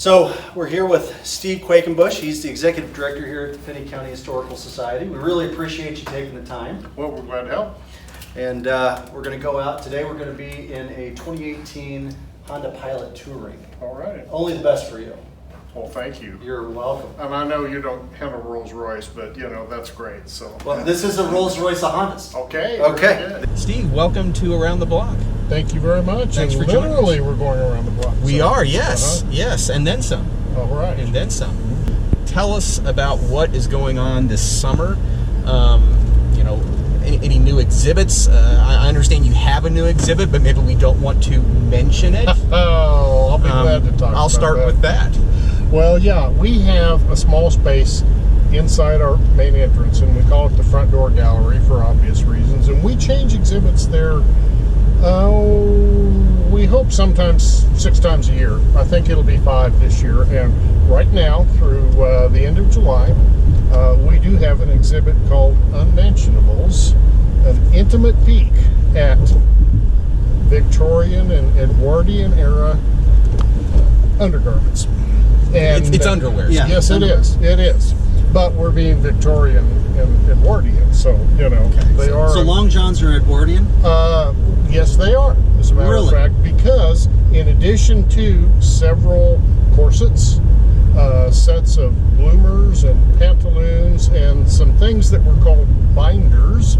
So we're here with Steve Quakenbush. He's the executive director here at the Finney County Historical Society. We really appreciate you taking the time. Well, we're glad to help. And we're going to go out today. We're going to be in a 2018 Honda Pilot Touring. All right. Only the best for you. Well, thank you. You're welcome. And I know you don't have a Rolls Royce, but you know, that's great. So. Well, this is a Rolls Royce of Hondas. Okay. Okay. Steve, welcome to Around the Block. Thank you very much. Thanks and for joining literally, us. we're going around the block. We so. are, yes, yes, and then some. All right. And then some. Tell us about what is going on this summer. You know, any new exhibits? I understand you have a new exhibit, but maybe we don't want to mention it. Oh, I'll be glad to talk about I'll start that. with that. Well, yeah, we have a small space inside our main entrance, and we call it the front door gallery for obvious reasons. And we change exhibits there, we hope sometimes 6 times a year. I think it'll be 5 this year. And right now, through the end of July, we do have an exhibit called Unmentionables, an intimate peek at Victorian and Edwardian era undergarments. And It's underwear. Yeah. Yes, it is. It is. But we're being Victorian and Edwardian, so you know they are. So long johns are Edwardian? Yes, they are. As a matter of fact, because in addition to several corsets, sets of bloomers and pantaloons, and some things that were called binders,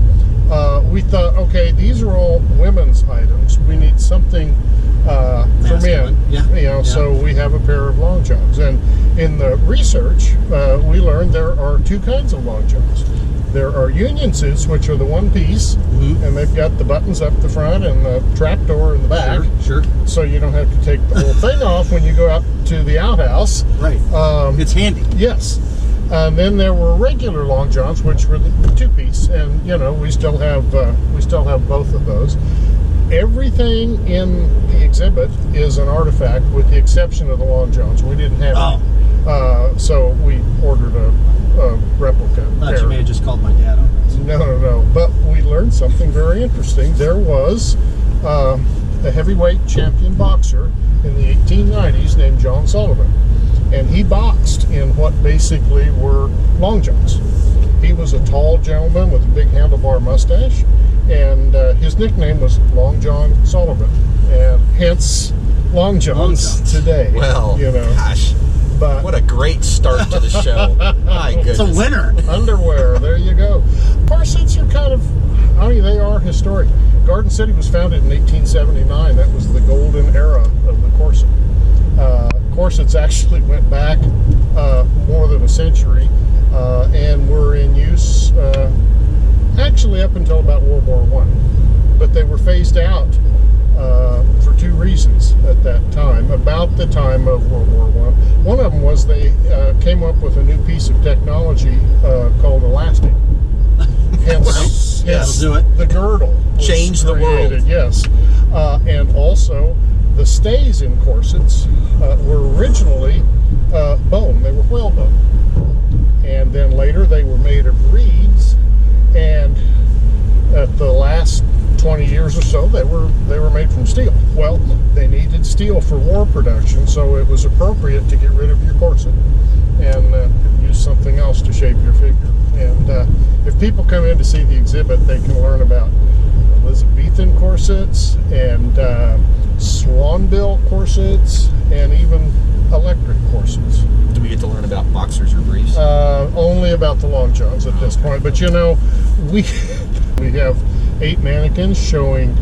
we thought, okay, these are all women's items. We need something for men. Yeah. You know, so we have a pair of long johns. And in the research, we learned there are 2 kinds of long johns. There are union suits, which are the one piece, and they've got the buttons up the front and the trap door in the back. Sure. So you don't have to take the whole thing off when you go out to the outhouse. Right. It's handy. Yes. And then there were regular long johns, which were the 2-piece, and you know we still have both of those. Everything in the exhibit is an artifact, with the exception of the long johns. We didn't have any, so we ordered a replica. I thought you may have just called my dad on this. No. But we learned something very interesting. There was a heavyweight champion boxer in the 1890s named John Sullivan, and he boxed in what basically were long johns. He was a tall gentleman with a big handlebar mustache, and his nickname was Long John Sullivan, and hence Long Johns today. Well, you know, gosh, but what a great start to the show. My goodness. It's a winner. Underwear, there you go. Corsets are kind of, I mean, they are historic. Garden City was founded in 1879. That was the golden era of the corset. Corsets actually went back more than a century and were in use actually up until about World War I. But they were phased out for 2 reasons at that time, about the time of World War I. One of them was they came up with a new piece of technology called elastic. Hence, That'll do it. the girdle was Change the world. created, yes. And also, the stays in corsets were originally bone. They were whalebone. And then later they were made of reeds, and at the last 20 years or so they were made from steel. Well, they needed steel for war production, so it was appropriate to get rid of your corset and use something else to shape your figure. And if people come in to see the exhibit, they can learn about Elizabethan corsets and swanbill corsets and even electric corsets. Do we get to learn about boxers or briefs? Only about the long johns at this point. But you know, we have 8 mannequins showing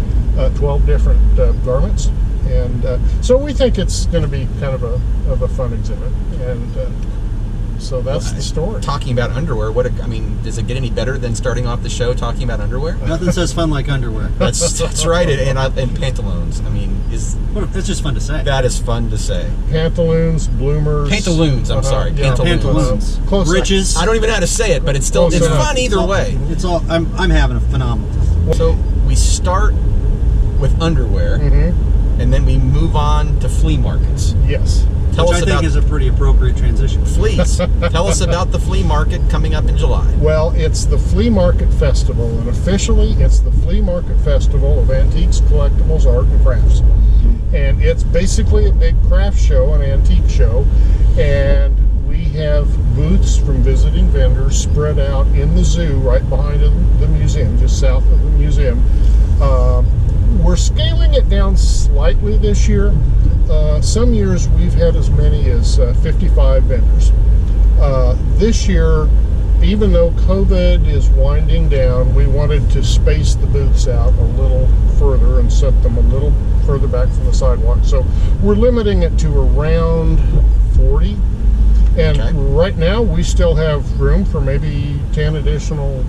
12 different garments, and so we think it's going to be kind of a fun exhibit. And so that's the story. Talking about underwear, I mean, does it get any better than starting off the show talking about underwear? Nothing says fun like underwear. That's right, and pantaloons. I mean, That's just fun to say. that is fun to say. Pantaloons, bloomers. Pantaloons, I'm sorry. Yeah, Pantaloons. Close Riches. I don't even know how to say it, but it's still Close it's enough. fun either way. It's all. I'm having a phenomenal time. So we start with underwear, and then we move on to flea markets. Yes. Tell Which us I think about is a pretty appropriate transition. fleas. Tell us about the flea market coming up in July. Well, it's the Flea Market Festival, and officially it's the Flea Market Festival of Antiques, Collectibles, Art, and Crafts. And it's basically a big craft show, an antique show, and we have booths from visiting vendors spread out in the zoo right behind the museum, just south of the museum. We're scaling it down slightly this year. Some years we've had as many as 55 vendors. This year, even though COVID is winding down, we wanted to space the booths out a little further and set them a little further back from the sidewalk. So we're limiting it to around 40. And right now we still have room for maybe 10 additional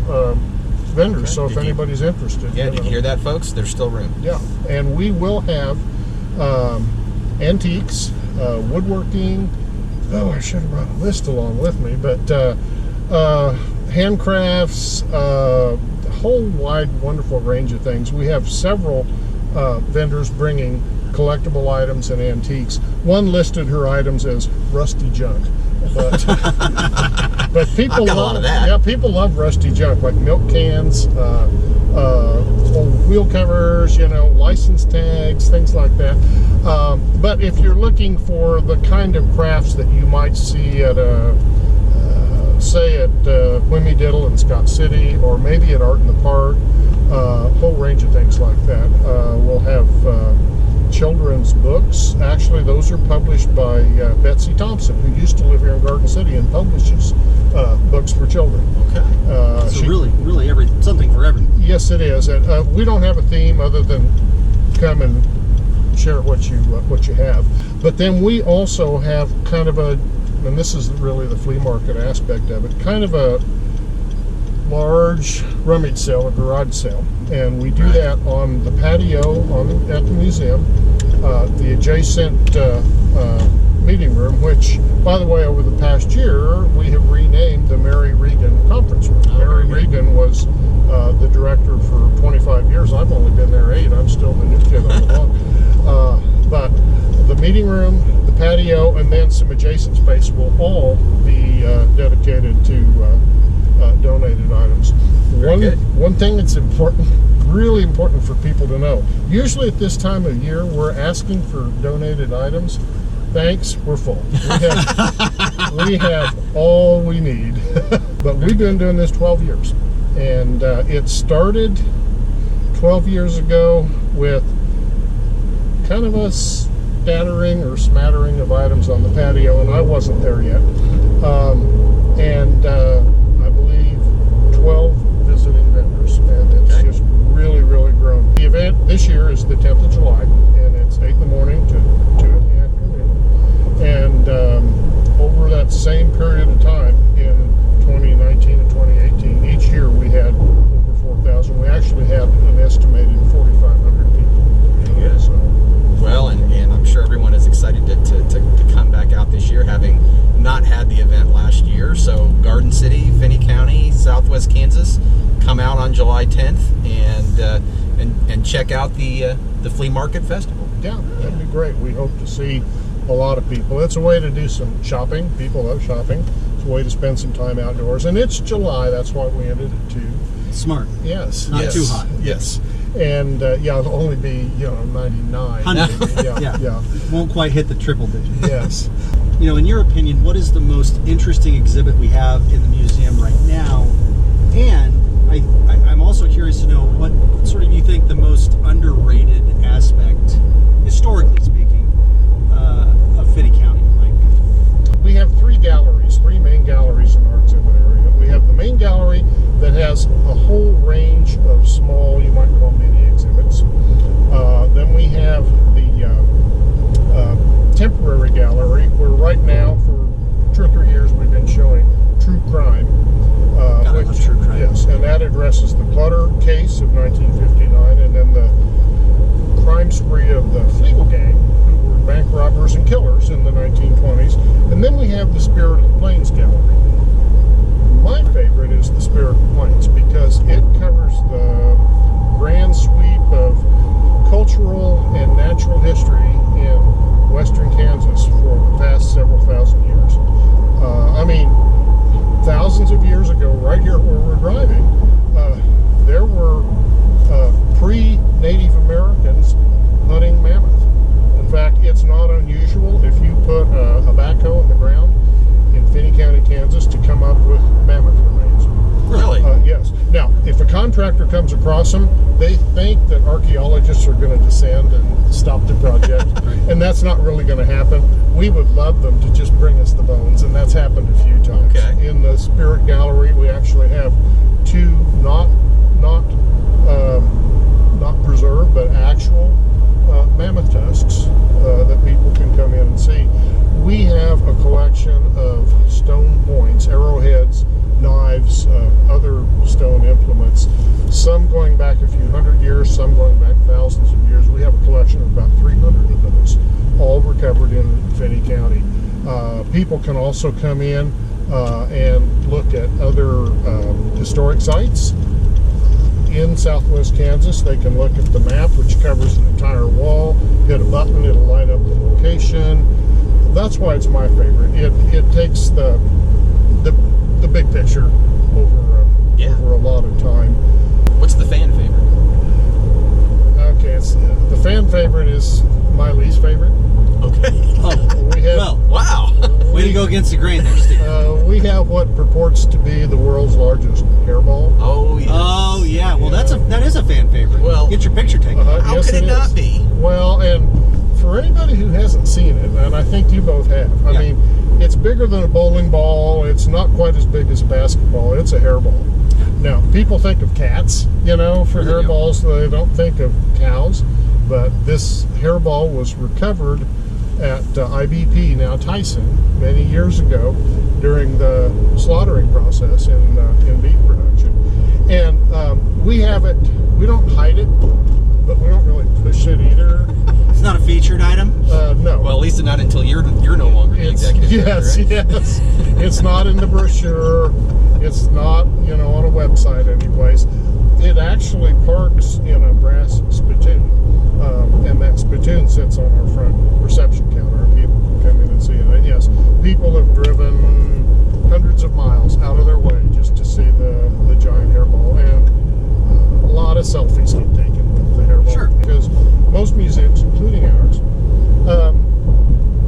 vendors. So if anybody's interested. Yeah, did you hear that, folks? There's still room. Yeah, and we will have antiques, woodworking. Oh, I should have brought a list along with me, but handcrafts, a whole wide, wonderful range of things. We have several vendors bringing collectible items and antiques. One listed her items as rusty junk, but but people I've got a lot of that. Yeah, people love rusty junk, like milk cans, old wheel covers, license tags, things like that. But if you're looking for the kind of crafts that you might see at say at Whimmy Diddle in Scott City, or maybe at Art in the Park, a whole range of things like that. We'll have children's books. Actually, those are published by Betsy Thompson, who used to live here in Garden City and publishes books for children. Okay. So really something for everyone. Yes, it is. And we don't have a theme other than come and share what you have. But then we also have kind of and this is really the flea market aspect of it, kind of a large rummage sale, a garage sale. And we do that on the patio at the museum, the adjacent meeting room, which, by the way, over the past year, we have renamed the Mary Regan Conference Room. Mary Regan was the director for 25 years. I've only been there 8. I'm still the new kid on the block. But the meeting room, the patio, and then some adjacent space will all be dedicated to donated items. One thing that's important, really important for people to know, usually at this time of year, we're asking for donated items. Thanks, we're full. We have all we need. But we've been doing this 12 years. And it started 12 years ago with kind of a scattering or smattering of items on the patio, and I wasn't there yet. I believe 12 visiting vendors, and it's just really, really grown. The event this year is the 10th of July, and it's 8 in the morning to 2 in the afternoon. And over that same period of time in 2019 and 2018, each year we had over 4,000. We actually had an estimated 4,500 people. Yeah. So. Well, and I'm sure everyone is excited to come back out this year, having not had the event last year. So Garden City, Finney County, Southwest Kansas, come out on July 10th and check out the Flea Market Festival. Yeah, that'd be great. We hope to see a lot of people. It's a way to do some shopping. People love shopping. It's a way to spend some time outdoors. And it's July, that's why we ended at 2. Smart. Yes. Not too hot. Yes. And it'll only be 99. 100. Yeah. Won't quite hit the triple digit. Yes. In your opinion, what is the most interesting exhibit we have in the museum right now? And I'm also curious to know what sort of you think the most underrated aspect, historically speaking, of Finney County might be. We have 3 main galleries in our exhibit area. We have the main gallery that has a whole range of small, you might call mini exhibits. Then we have the temporary gallery, where right now for 2 or 3 years we've been showing true crime. Gotta love true crime. Yes, and that addresses the Clutter case of 1959, and then the crime spree of the Fleagle Gang, who were bank robbers and killers in the 1920s. And then we have the Spirit of the Plains gallery. My favorite is the Spirit of the Plains because it covers the grand sweep of cultural and natural history in western Kansas for the past right here where we're driving, there were pre-Native Americans hunting mammoth. In fact, it's not unusual if you put a backhoe in the ground in Finney County, Kansas, to come up with mammoth remains. Really? Yes. Now, if a contractor comes across them, they think that archaeologists are going to descend and stop the project, and that's not really going to happen. We would love them to just bring us the bones, and that's happened a few times. Okay. In the Spirit Gallery, we actually have two not preserved, but actual mammoth tusks that people can come in and see. We have a collection of stone points, arrowheads, knives, other stone implements, some going back a few hundred years, some going back thousands of years. We have a collection of about 300 of those, all recovered in Finney County. People can also come in and look at other historic sites in southwest Kansas. They can look at the map, which covers an entire wall, hit a button, it'll light up the location. That's why it's my favorite. It takes the big picture over a lot of time. What's the fan favorite? Okay, the fan favorite is my least favorite. Okay. We have, Well, Wow. way to go against the grain there, Steve. we have what purports to be the world's largest hairball. Oh, yes. Oh yeah, well that is a fan favorite. Well- Get your picture taken. How Yes, could it is. not be? Well, and for anybody who hasn't seen it, and I think you both have, I Yeah. mean, it's bigger than a bowling ball. It's not quite as big as a basketball. It's a hairball. Now, people think of cats, for Sure they do. hairballs. They don't think of cows. But this hairball was recovered at IBP, now Tyson, many years ago during the slaughtering process in beef production. And we have it, we don't hide it, but we don't really push it either. It's not a featured item. No. Well, at least not until you're no longer the executive director, right? Yes. It's not in the brochure. It's not, on a website anyplace. It actually parks in a brass spittoon. And that spittoon sits on our front reception counter, and people can come in and see it. And yes, people have driven hundreds of miles out of their way just to see the giant hairball. And a lot of selfies get taken with the hairball. Sure. Because most museums, including ours,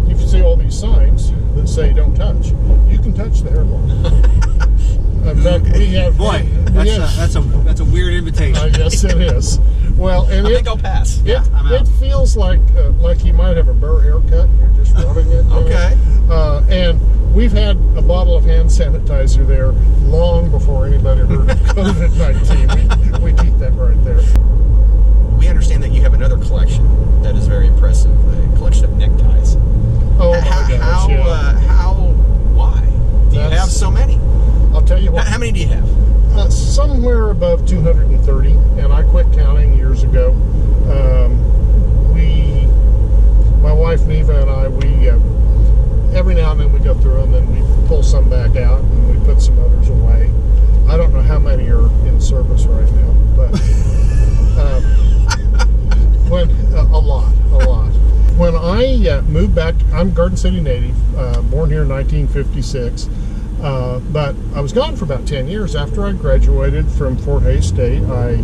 you see all these signs that say don't touch. You can touch the hairball. In fact, we have... Boy, we have- that's a weird invitation. yes, it is. Well, and I think I'll pass. I'm out. it feels like you might have a burr haircut and you're just rubbing it. Okay. And we've had a bottle of hand sanitizer there long before anybody heard of COVID-19. We keep that right there. We understand that you have another collection that is very impressive, a collection of neckties. Oh my gosh, yeah. Why? Do you That's- have so many? I'll tell you what. How many do you have? Somewhere above 230, and I quit counting years ago. My wife Neva and I, we every now and then we go through them and we pull some back out and we put some others away. I don't know how many are in service right now, but a lot. When I moved back, I'm a Garden City native, born here in 1956. But I was gone for about 10 years. After I graduated from Fort Hays State, my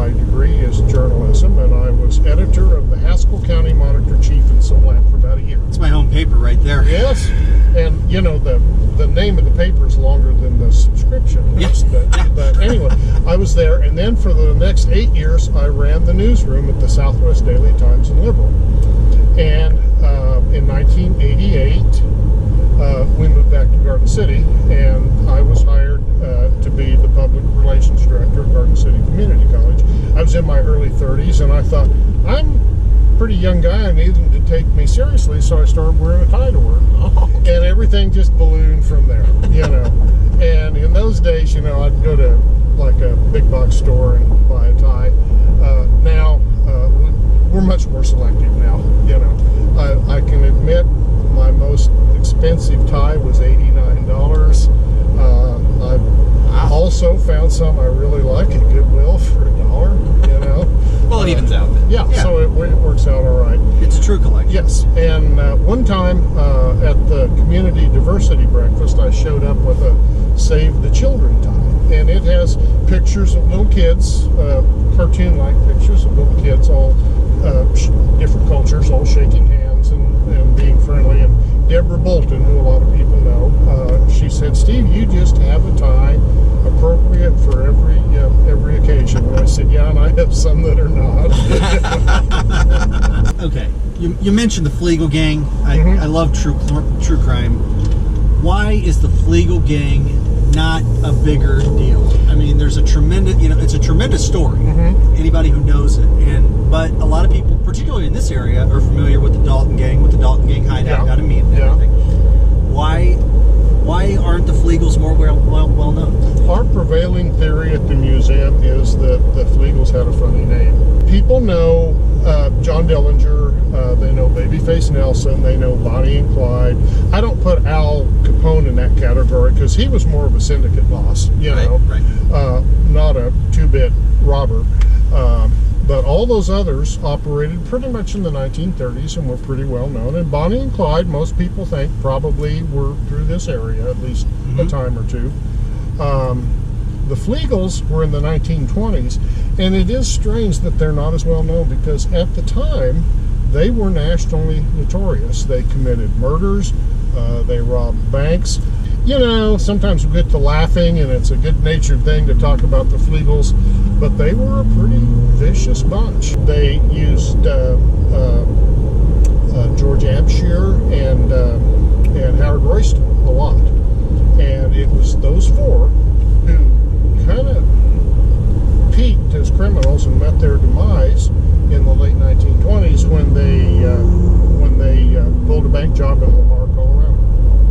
degree is journalism, and I was editor of the Haskell County Monitor Chief in Simulat for about a year. It's my home paper right there. Yes, and the name of the paper is longer than the subscription. Yes. But anyway, I was there, and then for the next 8 years, I ran the newsroom at the Southwest Daily Times and Liberal. And in 1988, we moved back to Garden City, and I was hired to be the public relations director at Garden City Community College. I was in my early 30s, and I thought, I'm a pretty young guy, I need them to take me seriously, so I started wearing a tie to work. Oh, okay. And everything just ballooned from there, And in those days, I'd go to like a big box store and buy a tie. Now, we're much more selective now, I can admit my most expensive tie was $89. I also found some I really like at Goodwill for $1, Well, it evens out then. Yeah, so it works out all right. It's a true collection. Yes, and one time at the community diversity breakfast, I showed up with a Save the Children pictures of little kids, cartoon-like pictures of little kids, all different cultures, all shaking hands and being friendly. And Deborah Bolton, who a lot of people know, she said, "Steve, you just have a tie appropriate for every occasion." And I said, "Yeah, and I have some that are not." Okay, you mentioned the Fleagle Gang. I love true crime. Why is the Fleagle Gang not a bigger deal? I mean, there's a tremendous, it's a tremendous story. Anybody who knows it, but a lot of people, particularly in this area, are familiar with the Dalton Gang, with the Dalton Gang hideout, got to meet and everything. Why aren't the Fleagles more well known? Our prevailing theory at the museum is that the Fleagles had a funny name. People know John Dillinger, they know Babyface Nelson, they know Bonnie and Clyde. I don't put Al Capone in that category because he was more of a syndicate boss, not a two-bit robber. But all those others operated pretty much in the 1930s and were pretty well known. And Bonnie and Clyde, most people think, probably were through this area at least a time or two. The Fleagles were in the 1920s, and it is strange that they're not as well known because at the time they were nationally notorious. They committed murders, they robbed banks. Sometimes we get to laughing, and it's a good-natured thing to talk about the Fleagles, but they were a pretty vicious bunch. They used George Abshire and Howard Royston a lot, and it was those four who kind of peaked as criminals and met their demise in the late 1920s when they pulled a bank job in Lamar, Colorado.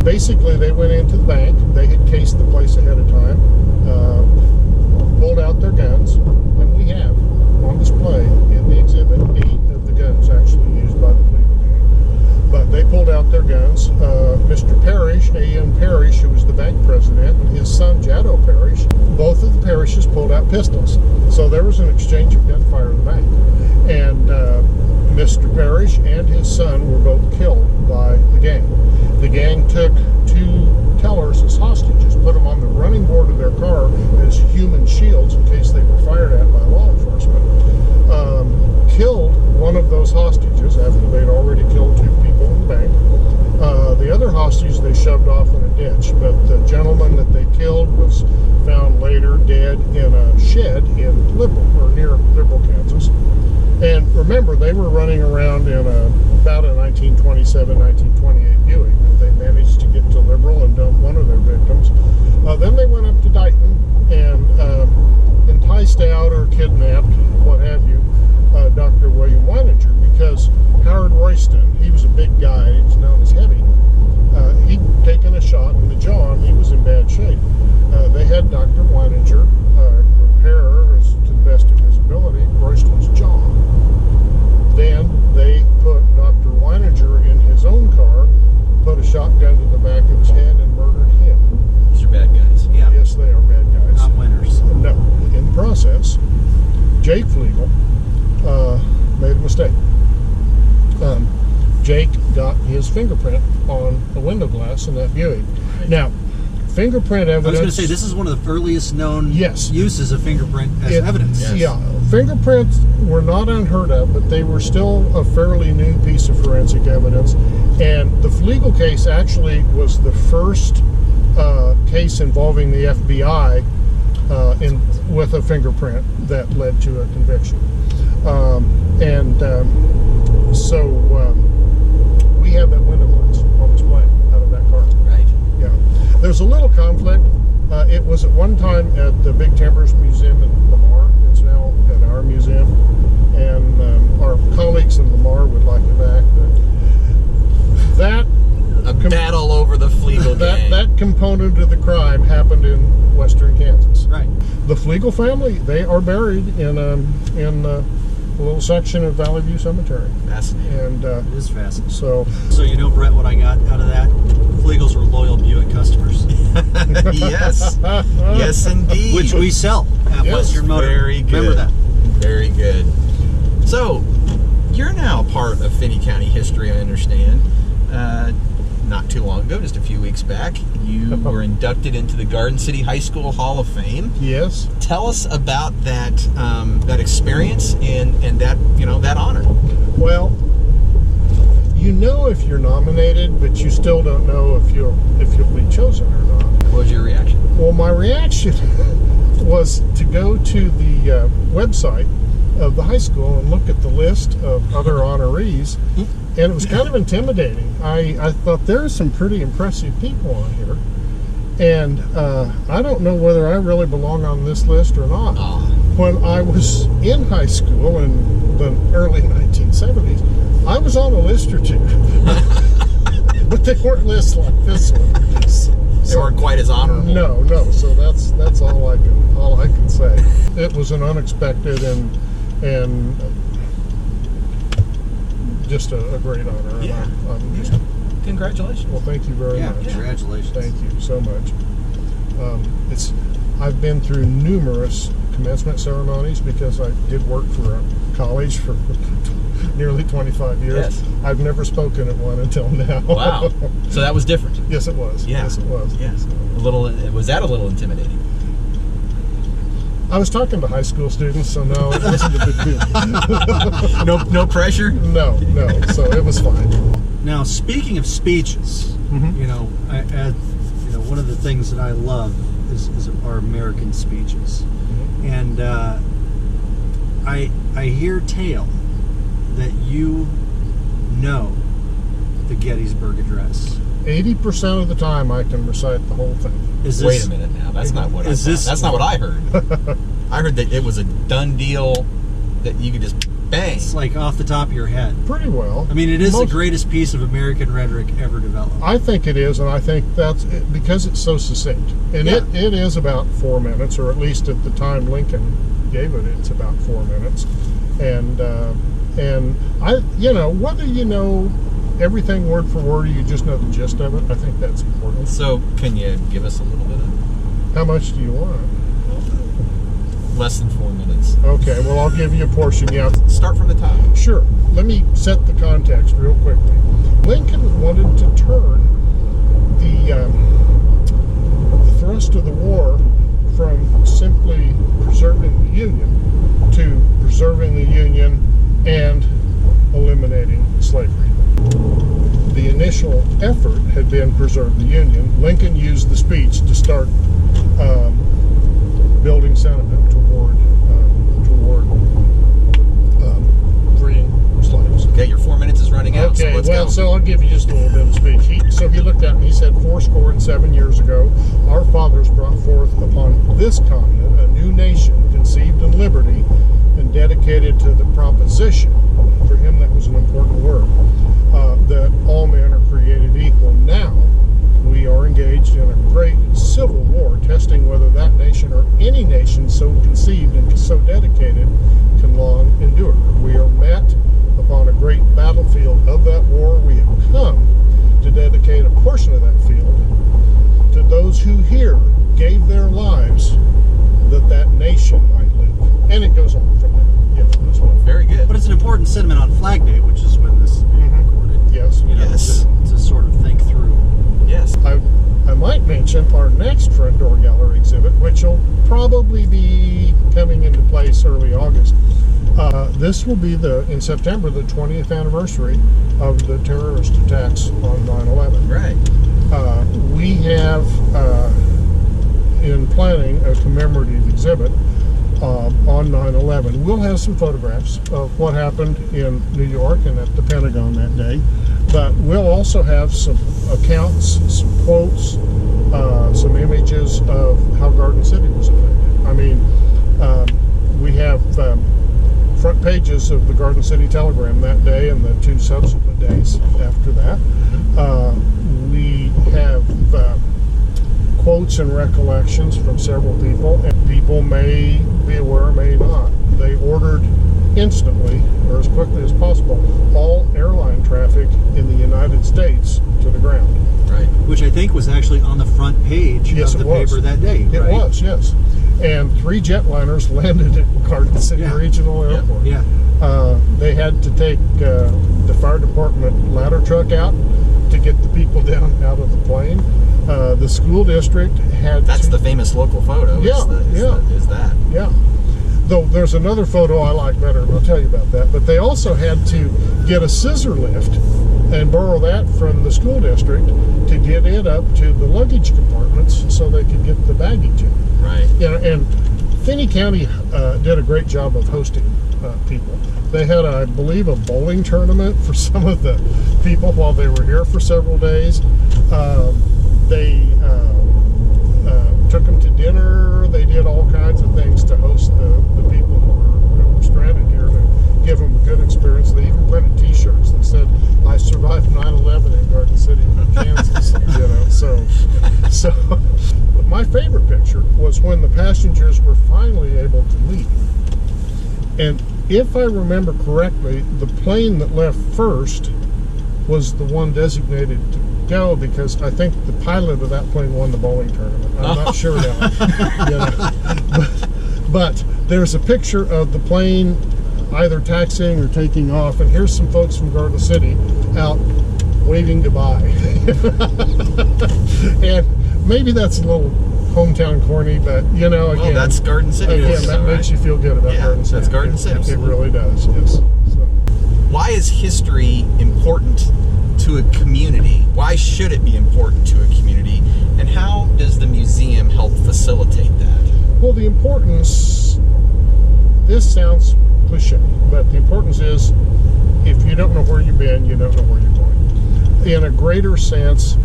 Basically, they went into the bank. They had cased the place ahead of time, pulled out their guns, and we have on display in the exhibit 8 of the guns actually used by the Fleagle Gang. But they pulled out their guns. Mr. Parrish, A.M. Parrish, who was the bank president, and his son, Jaddo Parrish, both of the Parrishes pulled out pistols. So there was an exchange of gunfire in the bank. And Mr. Parrish and his son were both killed by the gang. The gang took 2 tellers as hostages, put them on the running board of their car as human shields in case they were fired at by law enforcement. Killed one of those hostages after they'd already killed 2 people in the bank. The other hostage they shoved off in a ditch, but the gentleman that they killed was found later dead in a shed in near Liberal, Kansas. And remember, they were running around in about a 1927, 1928 Buick. They managed to get to Liberal and dump one of their victims. Then they went up to Dighton and enticed out or kidnapped, what have you, Dr. William Weininger, because Howard Royston, he was a big guy, he was known as Heavy. He'd taken a shot in the jaw and he was in bad shape. They had Dr. Weininger repair, to the best of his ability, Royston's jaw. Then they put Dr. Weininger in his own car, put a shotgun to the back of his head, and murdered him. These are bad guys. Yeah. Yes, they are bad guys. Not winners. No. In the process, Jake Fleagle made a mistake. Jake got his fingerprint on the window glass in that Buick. Now, fingerprint evidence... I was going to say, this is one of the earliest known uses of fingerprint as evidence. Yes. Yeah. Fingerprints were not unheard of, but they were still a fairly new piece of forensic evidence. And the Fleagle case actually was the first case involving the FBI with a fingerprint that led to a conviction. So we have that window glass on display out of that car. Right. Yeah. There's a little conflict. It was at one time at the Big Timbers Museum in Lamar. It's now at our museum. And our colleagues in Lamar would like it back. But that... A battle over the Fleagle Gang. That component of the crime happened in western Kansas. Right. The Fleagle family, they are buried in a little section of Valley View Cemetery. Fascinating. And It is fascinating. so Brett, what I got out of that? Fleagles were loyal Buick customers. Yes. Yes, indeed. Which we sell at Yes. Western Motor. Very good. Remember that. Very good. So, you're now part of Finney County history, I understand. not too long ago, just a few weeks back, you were inducted into the Garden City High School Hall of Fame. Yes. Tell us about that that experience and that that honor. Well, you know if you're nominated, but you still don't know if you'll be chosen or not. What was your reaction? Well, my reaction was to go to the website of the high school and look at the list of other honorees, and it was kind of intimidating. I thought there are some pretty impressive people on here, and I don't know whether I really belong on this list or not. Oh. When I was in high school in the early 1970s, I was on a list or two, but they weren't lists like this one. They weren't quite as honorable. No. So that's all I can say. It was an unexpected and just a great honor. Yeah. I'm just, Congratulations. well, thank you very much. Congratulations. Thank you so much. I've been through numerous commencement ceremonies because I did work for a college for nearly 25 years. Yes. I've never spoken at one until now. Wow. So that was different. Yes, it was. Yeah. Yes, it was. Yes. Was that a little intimidating? I was talking to high school students, so no, it wasn't a big deal. No pressure? No. So it was fine. Now, speaking of speeches, one of the things that I love is our American speeches, and I hear tale that you know the Gettysburg Address. 80% of the time, I can recite the whole thing. Wait a minute now. That's not what that's not what I heard. I heard that it was a done deal that you could just bang. It's like off the top of your head. Pretty well. I mean, it is the greatest piece of American rhetoric ever developed. I think it is, and I think that's because it's so succinct. And it is about 4 minutes, or at least at the time Lincoln gave it, it's about 4 minutes. And I, whether you know everything word for word or you just know the gist of it, I think that's important. So, can you give us a little bit of How much do you want? less than 4 minutes? Okay, well, I'll give you a portion, yeah. Start from the top. Sure. Let me set the context real quickly. Lincoln wanted to turn the thrust of the war from simply preserving the Union to preserving the Union and eliminating slavery. The initial effort had been preserve the Union. Lincoln used the speech to start building sentiment toward freeing slaves. Okay, your 4 minutes is running out. Okay, so let's well, go. so I'll give you just a little bit of speech. He looked at me, he said, 77 years ago, our fathers brought forth upon this continent a new nation, conceived in liberty and dedicated to the proposition, for him that was an important word, that all men are created equal. Now, we are engaged in a great civil war, testing whether that nation or any nation so conceived and so dedicated can long endure. We are met upon a great battlefield of that war. We have come to dedicate a portion of that field to those who here gave their lives that that nation might live. And it goes on from there. As well. Very good. But it's an important sentiment on Flag Day, which is when this is being recorded. Yes. Yes. To sort of think through. Yes. I might mention our next Front Door Gallery exhibit, which will probably be coming into place early August. This will be in September, the 20th anniversary of the terrorist attacks on 9/11. Right. We have in planning a commemorative exhibit on 9/11. We'll have some photographs of what happened in New York and at the Pentagon that day, but we'll also have some accounts, some quotes, some images of how Garden City was affected. I mean, we have front pages of the Garden City Telegram that day and the 2 subsequent days after that. We have quotes and recollections from several people, and people may be aware, may not. They ordered instantly, or as quickly as possible, all airline traffic in the United States to the ground. Right. Which I think was actually on the front page of the paper that day. It was, yes. And 3 jetliners landed at Garden City Regional Airport. Yeah. They had to take the fire department ladder truck out to get the people down out of the plane. The school district had That's the famous local photo. Yeah, Is that. Yeah. Though there's another photo I like better, and I'll tell you about that. But they also had to get a scissor lift and borrow that from the school district to get it up to the luggage compartments so they could get the baggage in. Right. You know, and Finney County did a great job of hosting people. They had, I believe, a bowling tournament for some of the people while they were here for several days. They took them to dinner. They did all kinds of things to host the people who were stranded here to give them a good experience. They even printed T-shirts that said, "I survived 9/11 in Garden City, Kansas." You know, so my favorite picture was when the passengers were finally able to leave. And if I remember correctly, the plane that left first was the one designated to go, because I think the pilot of that plane won the bowling tournament. I'm not sure now. You know. But there's a picture of the plane either taxiing or taking off, and here's some folks from Garden City out waving goodbye. And maybe that's a little hometown corny, but you know, again, that's Garden City. Again, that makes you feel good about Garden City. That's Garden City. It really does. Yes. So. Why is history important to a community? Why should it be important to a community? And how does the museum help facilitate that? Well, the importance, this sounds cliche, but the importance is, if you don't know where you've been, you don't know where you're going. In a greater sense,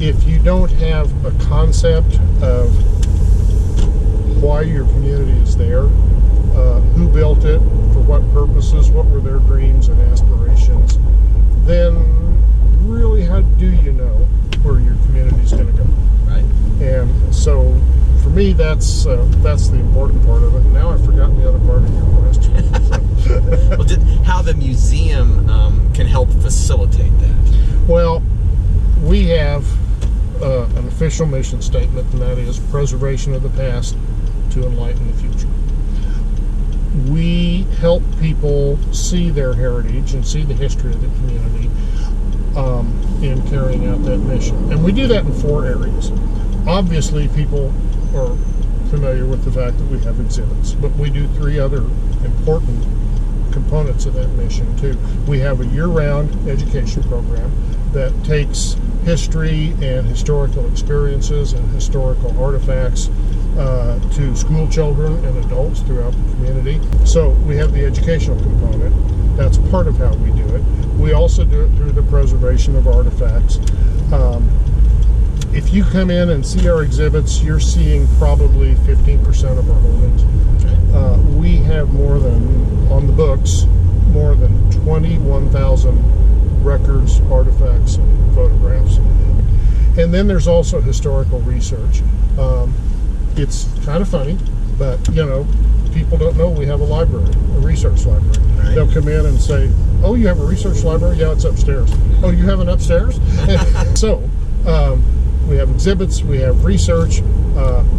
if you don't have a concept of why your community is there, who built it, for what purposes, what were their dreams and aspirations, then really how do you know where your community is going to go? Right. And so for me, that's the important part of it. Now I've forgotten the other part of your question. Well, how the museum can help facilitate that? Well, we have an official mission statement, and that is preservation of the past to enlighten the future. We help people see their heritage and see the history of the community in carrying out that mission. And we do that in 4 areas. Obviously, people are familiar with the fact that we have exhibits, but we do 3 other important components of that mission too. We have a year-round education program that takes history and historical experiences and historical artifacts to school children and adults throughout the community. So we have the educational component. That's part of how we do it. We also do it through the preservation of artifacts. If you come in and see our exhibits, you're seeing probably 15% of our holdings. We have more than, on the books, more than 21,000 records, artifacts, and photographs. And then there's also historical research. It's kind of funny, but you know, people don't know we have a library, a research library. Right. They'll come in and say, "Oh, you have a research library? Yeah, it's upstairs." "Oh, you have it upstairs?" So we have exhibits, we have research,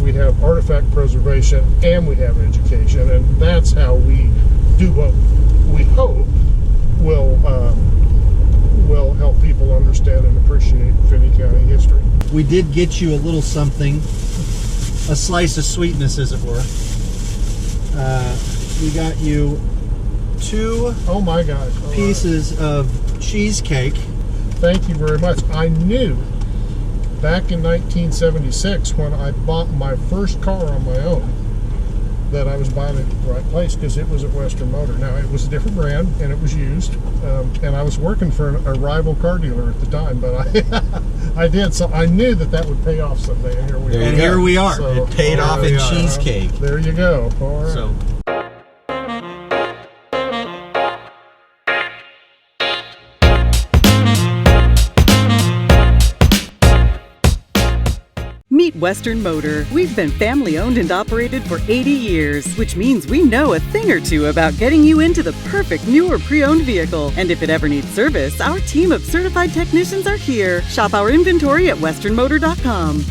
we have artifact preservation, and we have education, and that's how we do what we hope will help people understand and appreciate Finney County history. We did get you a little something, a slice of sweetness, as it were. We got you 2 Oh my gosh. pieces of cheesecake. Thank you very much. I knew back in 1976 when I bought my first car on my own that I was buying it at the right place, because it was at Western Motor. Now, it was a different brand and it was used, and I was working for a rival car dealer at the time, but I did, so I knew that would pay off someday, and here we are. And here we are. So, It paid off in cheesecake. There you go. All right. So Meet Western Motor. We've been family owned and operated for 80 years, which means we know a thing or two about getting you into the perfect new or pre-owned vehicle. And if it ever needs service, our team of certified technicians are here. Shop our inventory at westernmotor.com.